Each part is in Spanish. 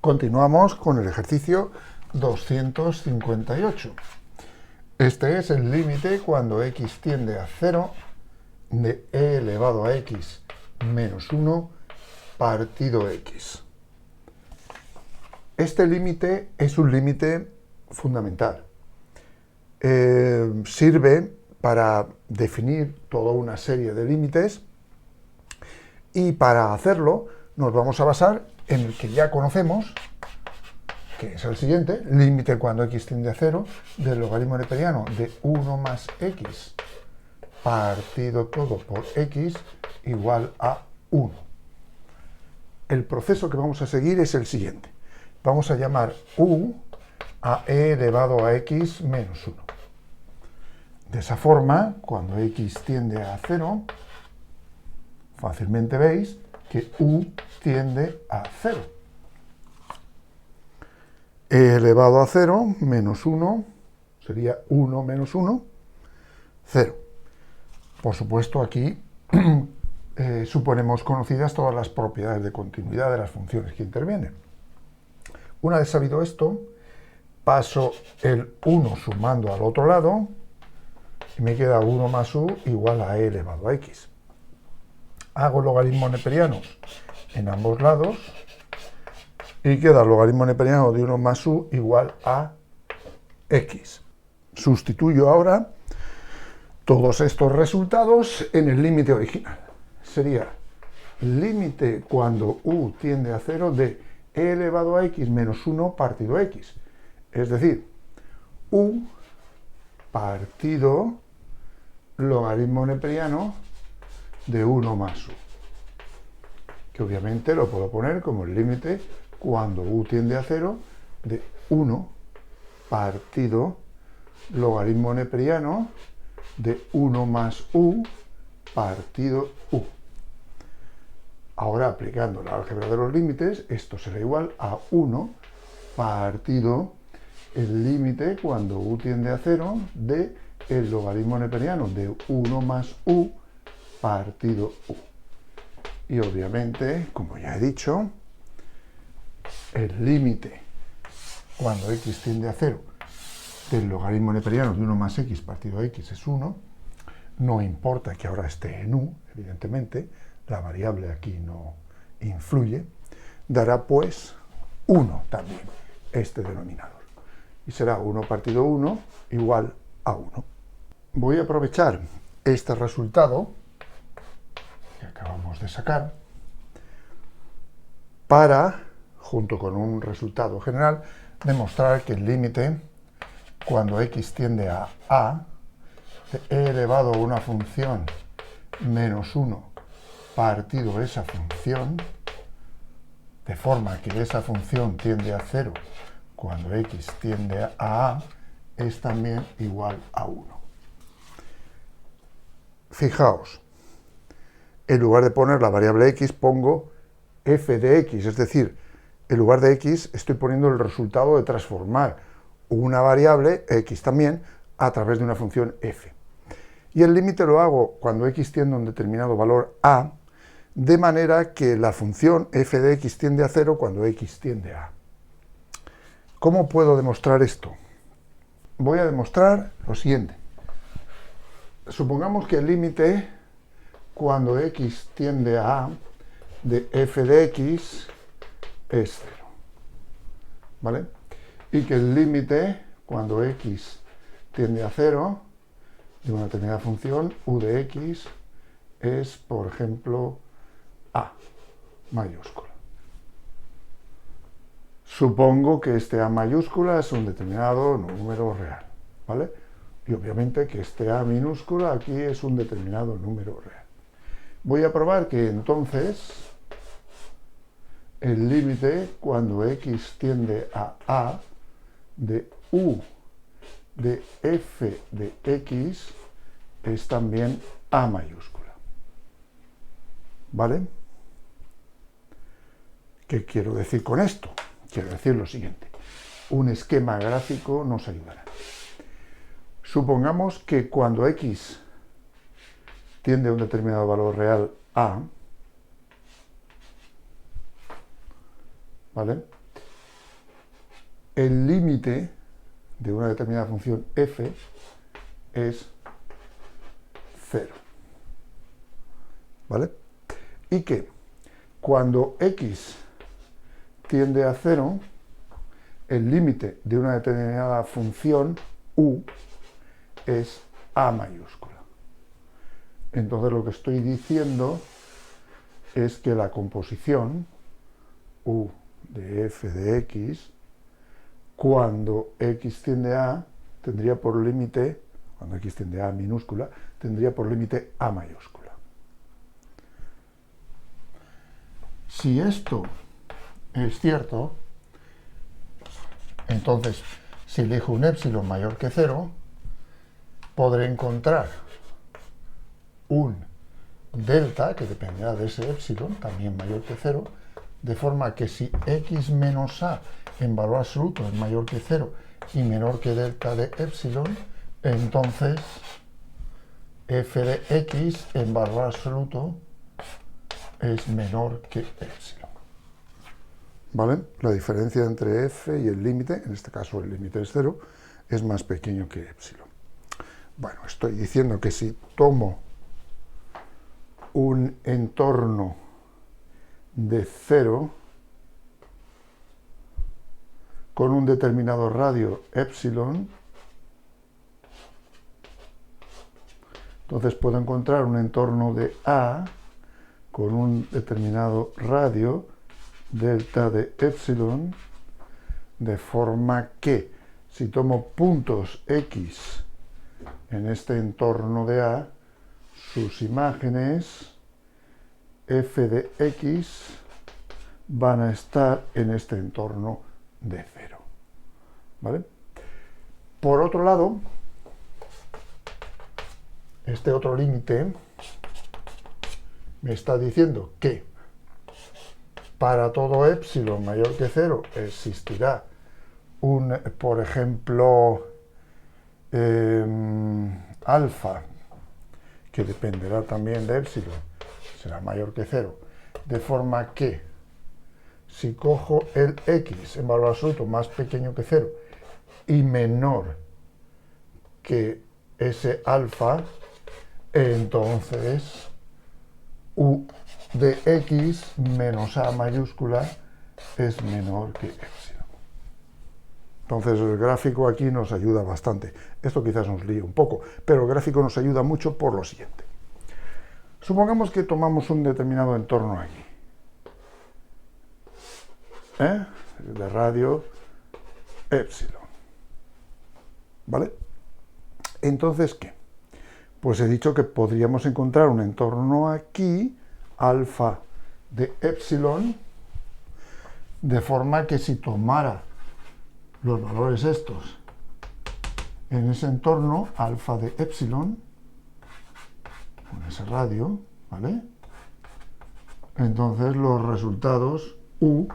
Continuamos con el ejercicio 258. Este es el límite cuando x tiende a 0 de e elevado a x menos 1 partido x. Este límite es un límite fundamental. Sirve para definir toda una serie de límites y para hacerlo nos vamos a basar en el que ya conocemos, que es el siguiente, límite cuando x tiende a 0 del logaritmo neperiano de 1 más x partido todo por x igual a 1. El proceso que vamos a seguir es el siguiente. Vamos a llamar u a e elevado a x menos 1. De esa forma, cuando x tiende a 0, fácilmente veis que u tiende a 0. E elevado a 0 menos 1 sería 1 menos 1, 0. Por supuesto, aquí suponemos conocidas todas las propiedades de continuidad de las funciones que intervienen. Una vez sabido esto, paso el 1 sumando al otro lado y me queda 1 más u igual a e elevado a x. Hago logaritmos neperianos en ambos lados y queda el logaritmo neperiano de 1 más u igual a x. Sustituyo ahora todos estos resultados en el límite original. Sería límite cuando u tiende a 0 de e elevado a x menos 1 partido x. Es decir, u partido logaritmo neperiano de 1 más u. Que obviamente lo puedo poner como el límite cuando u tiende a 0 de 1 partido logaritmo neperiano de 1 más u partido u. Ahora, aplicando la álgebra de los límites, esto será igual a 1 partido el límite cuando u tiende a 0 de el logaritmo neperiano de 1 más u partido u. Y obviamente, como ya he dicho, el límite cuando x tiende a 0 del logaritmo neperiano de 1 más x partido x es 1. No importa que ahora esté en u, evidentemente, la variable aquí no influye. Dará pues 1 también este denominador. Y será 1 partido 1 igual a 1. Voy a aprovechar este resultado que acabamos de sacar para, junto con un resultado general, demostrar que el límite cuando x tiende a de e elevado a una función menos 1 partido esa función, de forma que esa función tiende a 0 cuando x tiende a a, es también igual a 1. Fijaos, en lugar de poner la variable x pongo f de x, es decir, en lugar de x estoy poniendo el resultado de transformar una variable, x también, a través de una función f. Y el límite lo hago cuando x tiende a un determinado valor a, de manera que la función f de x tiende a 0 cuando x tiende a. ¿Cómo puedo demostrar esto? Voy a demostrar lo siguiente. Supongamos que el límite cuando x tiende a de f de x es 0. ¿Vale? Y que el límite cuando x tiende a 0 de una determinada función, u de x, es, por ejemplo, a mayúscula. Supongo que este a mayúscula es un determinado número real, ¿vale? Y obviamente que este a minúscula aquí es un determinado número real. Voy a probar que entonces el límite cuando x tiende a de u de f de x es también a mayúscula. ¿Vale? ¿Qué quiero decir con esto? Quiero decir lo siguiente. Un esquema gráfico nos ayudará. Supongamos que cuando x tiende a un determinado valor real a, ¿vale? el límite de una determinada función f es 0. ¿Vale? Y que cuando x tiende a 0, el límite de una determinada función u es a mayúscula. Entonces lo que estoy diciendo es que la composición u de f de x, cuando x tiende a, tendría por límite, cuando x tiende a minúscula, tendría por límite a mayúscula. Si esto es cierto, entonces si elijo un épsilon mayor que 0, podré encontrar un delta que dependerá de ese épsilon, también mayor que 0, de forma que si x menos a en valor absoluto es mayor que 0 y menor que delta de épsilon, entonces f de x en valor absoluto es menor que épsilon. ¿Vale? La diferencia entre f y el límite, en este caso el límite es 0, es más pequeño que épsilon. Bueno, estoy diciendo que si tomo un entorno de 0 con un determinado radio épsilon, entonces puedo encontrar un entorno de A con un determinado radio delta de épsilon, de forma que si tomo puntos X en este entorno de A, sus imágenes f de x van a estar en este entorno de 0. ¿Vale? Por otro lado, este otro límite me está diciendo que para todo épsilon mayor que 0 existirá un, por ejemplo, alfa, que dependerá también de épsilon, será mayor que 0, de forma que si cojo el x en valor absoluto más pequeño que 0 y menor que ese alfa, entonces u de x menos a mayúscula es menor que épsilon. Entonces el gráfico aquí nos ayuda bastante. Esto quizás nos líe un poco, pero el gráfico nos ayuda mucho por lo siguiente. Supongamos que tomamos un determinado entorno aquí, de radio épsilon. ¿Vale? Entonces, ¿qué? Pues he dicho que podríamos encontrar un entorno aquí, alfa de épsilon, de forma que si tomara los valores estos en ese entorno, alfa de épsilon, con ese radio, ¿vale? Entonces los resultados u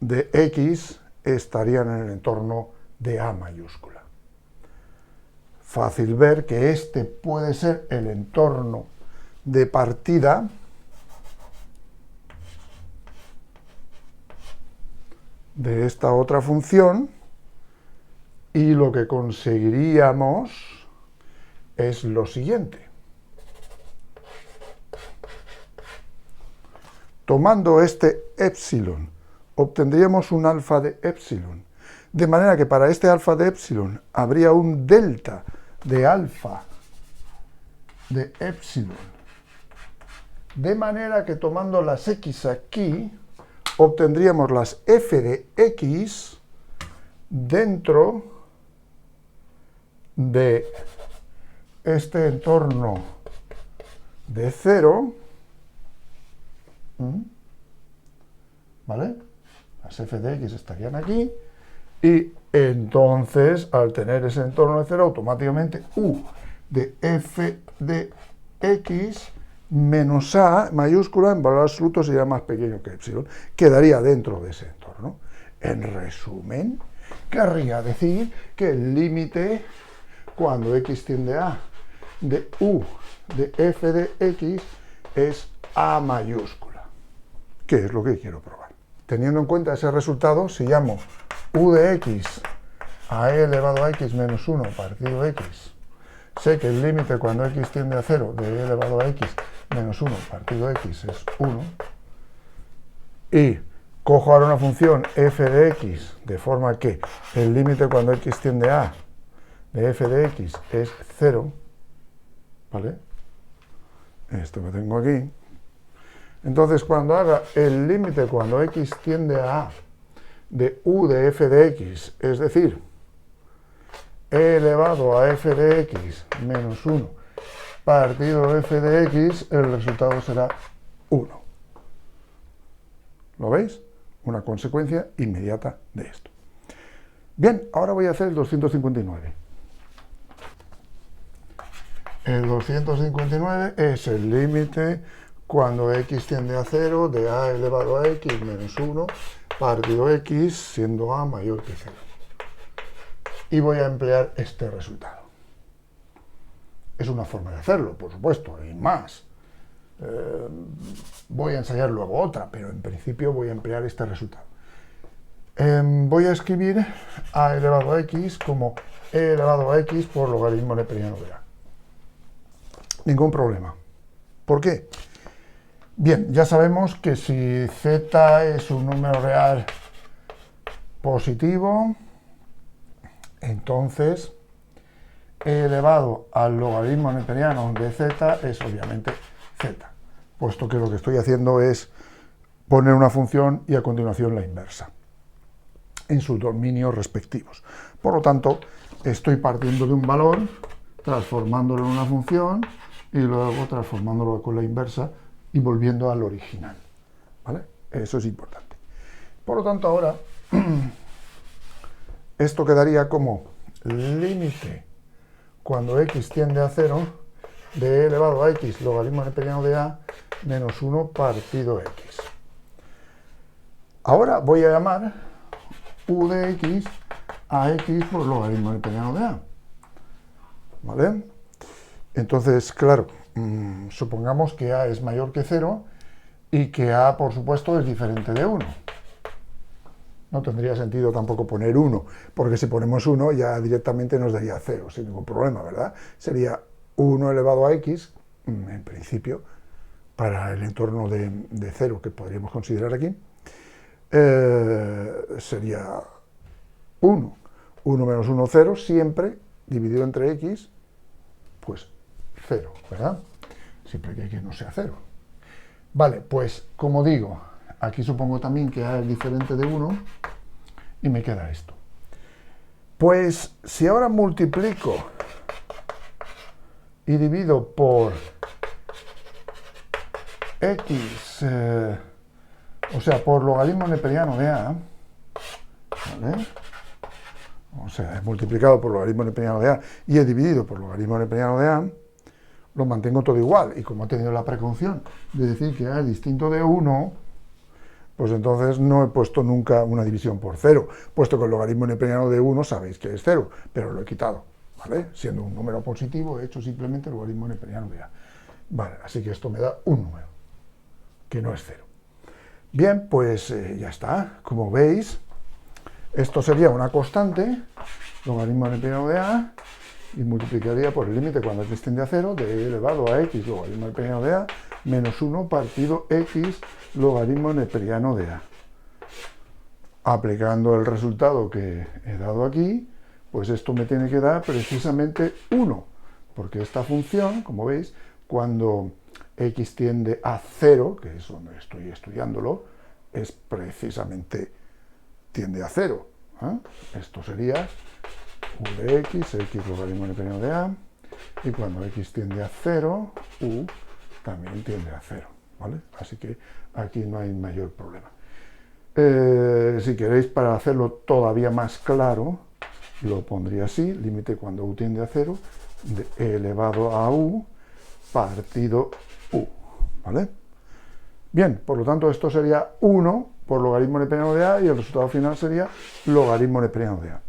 de x estarían en el entorno de a mayúscula. Fácil ver que este puede ser el entorno de partida de esta otra función, y lo que conseguiríamos es lo siguiente. Tomando este épsilon, obtendríamos un alfa de épsilon, de manera que para este alfa de épsilon habría un delta de alfa de épsilon, de manera que tomando las x aquí, obtendríamos las f de x dentro de este entorno de 0, ¿vale? Las f de x estarían aquí, y entonces, al tener ese entorno de 0, automáticamente u de f de x menos a mayúscula en valor absoluto sería más pequeño que épsilon, quedaría dentro de ese entorno. En resumen, querría decir que el límite cuando x tiende a de u de f de x es a mayúscula, que es lo que quiero probar. Teniendo en cuenta ese resultado, si llamo u de x a e elevado a x menos 1 partido x, sé que el límite cuando x tiende a 0 de e elevado a x menos 1 partido x es 1, y cojo ahora una función f de x, de forma que el límite cuando x tiende a de f de x es 0, ¿vale? Esto que tengo aquí. Entonces, cuando haga el límite cuando x tiende a de u de f de x, es decir, e elevado a f de x menos 1 partido f de x, el resultado será 1. ¿Lo veis? Una consecuencia inmediata de esto. Bien, ahora voy a hacer el 259. El 259 es el límite cuando x tiende a 0 de a elevado a x menos 1 partido x siendo a mayor que 0. Y voy a emplear este resultado. Es una forma de hacerlo, por supuesto, y más. Voy a ensayar luego otra, pero en principio voy a emplear este resultado. Voy a escribir a elevado a x como e elevado a x por logaritmo neperiano de a. Ningún problema. ¿Por qué? Bien, ya sabemos que si z es un número real positivo, entonces e elevado al logaritmo neperiano de z es obviamente z, puesto que lo que estoy haciendo es poner una función y a continuación la inversa en sus dominios respectivos. Por lo tanto, estoy partiendo de un valor, transformándolo en una función y luego transformándolo con la inversa y volviendo al original, ¿vale? Eso es importante. Por lo tanto, ahora esto quedaría como límite cuando x tiende a 0 de e elevado a x logaritmo neperiano de a menos 1 partido x. Ahora voy a llamar u de x a x por logaritmo neperiano de a, ¿vale? Entonces, claro, supongamos que a es mayor que 0 y que a, por supuesto, es diferente de 1. No tendría sentido tampoco poner 1, porque si ponemos 1 ya directamente nos daría 0, sin ningún problema, ¿verdad? Sería 1 elevado a x, en principio, para el entorno de 0 que podríamos considerar aquí, sería 1. 1 menos 1, 0, siempre dividido entre x, pues 0, ¿verdad? Siempre que no sea 0. Vale, pues como digo, aquí supongo también que a es diferente de 1 y me queda esto. Pues si ahora multiplico y divido por x, o sea, por logaritmo neperiano de a, ¿vale? O sea, he multiplicado por logaritmo neperiano de a y he dividido por logaritmo neperiano de a, lo mantengo todo igual. Y como he tenido la precaución de decir que a es distinto de 1, pues entonces no he puesto nunca una división por 0, puesto que el logaritmo neperiano de 1 sabéis que es 0, pero lo he quitado, ¿vale? Siendo un número positivo, he hecho simplemente el logaritmo neperiano de a. Vale, así que esto me da un número, que no es 0. Bien, pues ya está. Como veis, esto sería una constante, logaritmo neperiano de a, y multiplicaría por el límite cuando x tiende a 0 de e elevado a x logaritmo neperiano de a menos 1 partido x logaritmo neperiano de a. Aplicando el resultado que he dado aquí, pues esto me tiene que dar precisamente 1, porque esta función, como veis, cuando x tiende a 0, que es donde estoy estudiándolo, es precisamente tiende a 0. Esto sería u de x logaritmo neperiano de a, y cuando x tiende a 0, u también tiende a 0, ¿vale? Así que aquí no hay mayor problema. Si queréis, para hacerlo todavía más claro, lo pondría así, límite cuando u tiende a 0, de e elevado a u partido u, ¿vale? Bien, por lo tanto, esto sería 1 por logaritmo neperiano de a, y el resultado final sería logaritmo neperiano de a.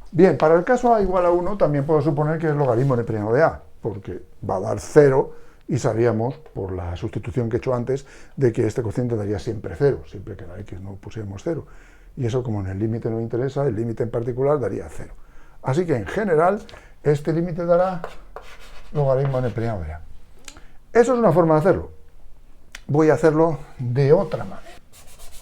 Bien, para el caso a igual a 1 también puedo suponer que es logaritmo neperiano de a, porque va a dar 0 y sabíamos, por la sustitución que he hecho antes, de que este cociente daría siempre 0, siempre que la x no pusiéramos 0. Y eso, como en el límite no me interesa, el límite en particular daría 0. Así que, en general, este límite dará logaritmo neperiano de a. Eso es una forma de hacerlo. Voy a hacerlo de otra manera.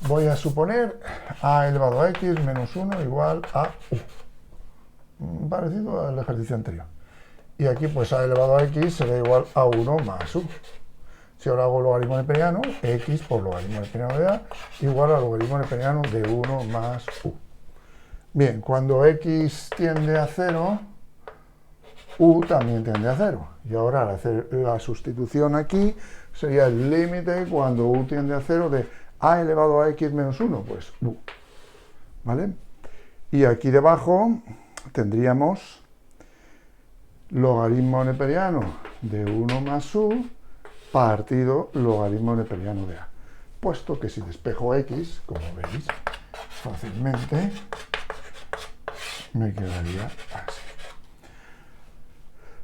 Voy a suponer a elevado a x menos 1 igual a u. Parecido al ejercicio anterior. Y aquí, pues, a elevado a x será igual a 1 más u. Si ahora hago logaritmo neperiano, x por logaritmo neperiano de a igual a logaritmo neperiano de 1 más u. Bien, cuando x tiende a 0, u también tiende a 0. Y ahora, al hacer la sustitución aquí, sería el límite cuando u tiende a 0 de a elevado a x menos 1, pues u. ¿Vale? Y aquí debajo tendríamos logaritmo neperiano de 1 más u partido logaritmo neperiano de a. Puesto que si despejo x, como veis, fácilmente me quedaría así.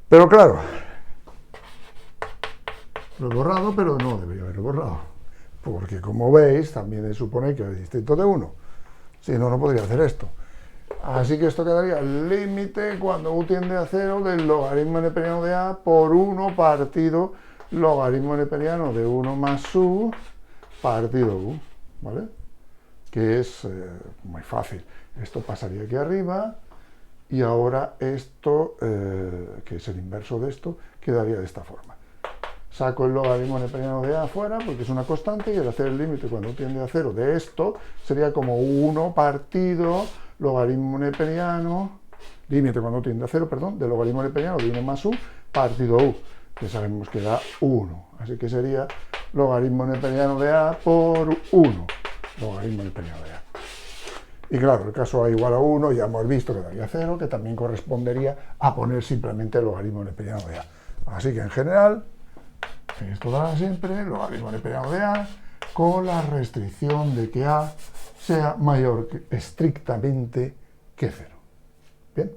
Pero claro, lo he borrado, pero no debería haberlo borrado. Porque como veis, también se supone que es distinto de 1. Si no, no podría hacer esto. Así que esto quedaría el límite cuando u tiende a 0 del logaritmo neperiano de a por 1 partido logaritmo neperiano de 1 más u partido u, ¿vale? Que es muy fácil. Esto pasaría aquí arriba y ahora esto, que es el inverso de esto, quedaría de esta forma. Saco el logaritmo neperiano de a afuera porque es una constante y al hacer el límite cuando u tiende a 0 de esto sería como 1 partido logaritmo neperiano, límite cuando u tiende a 0, perdón, del logaritmo neperiano de 1 más u partido u, que sabemos que da 1. Así que sería logaritmo neperiano de a por 1, logaritmo neperiano de a. Y claro, el caso a igual a 1 ya hemos visto que daría 0, que también correspondería a poner simplemente el logaritmo neperiano de a. Así que en general, esto dará siempre logaritmo neperiano de a con la restricción de que a sea mayor estrictamente que 0. Bien.